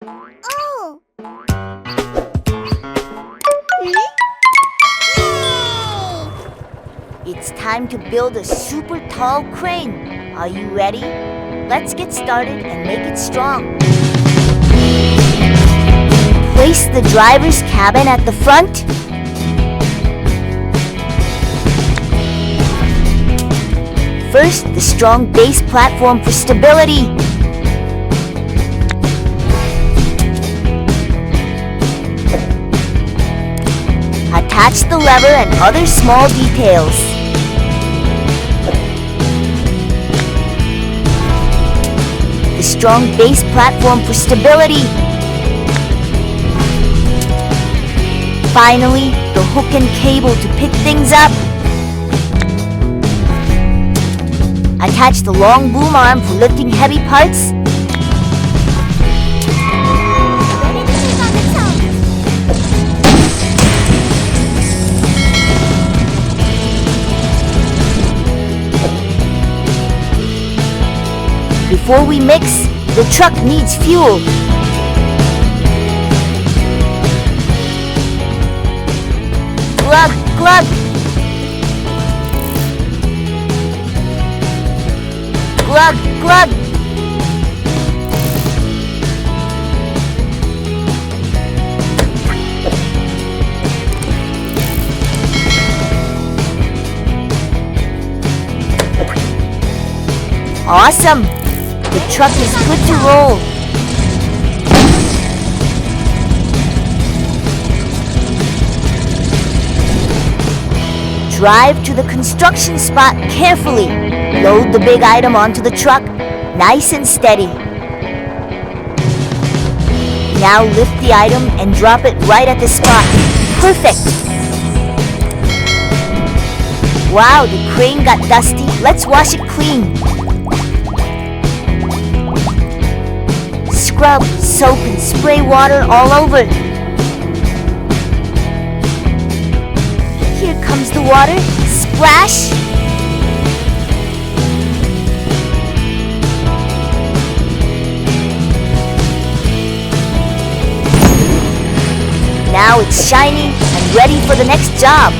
Oh! Yay! It's time to build a super tall crane. Are you ready? Let's get started and make it strong. Place the driver's cabin at the front. First, the strong base platform for stability. Attach the lever and other small details. The strong base platform for stability. Finally, the hook and cable to pick things up. Attach the long boom arm for lifting heavy parts. Before we mix, the truck needs fuel. Glug, glug. Glug, glug. Awesome! The truck is good to roll. Drive to the construction spot carefully. Load the big item onto the truck, nice and steady. Now lift the item and drop it right at the spot. Perfect! Wow, the crane got dusty. Let's wash it clean. Scrub, soap, and spray water all over. Here comes the water. Splash! Now it's shiny and ready for the next job.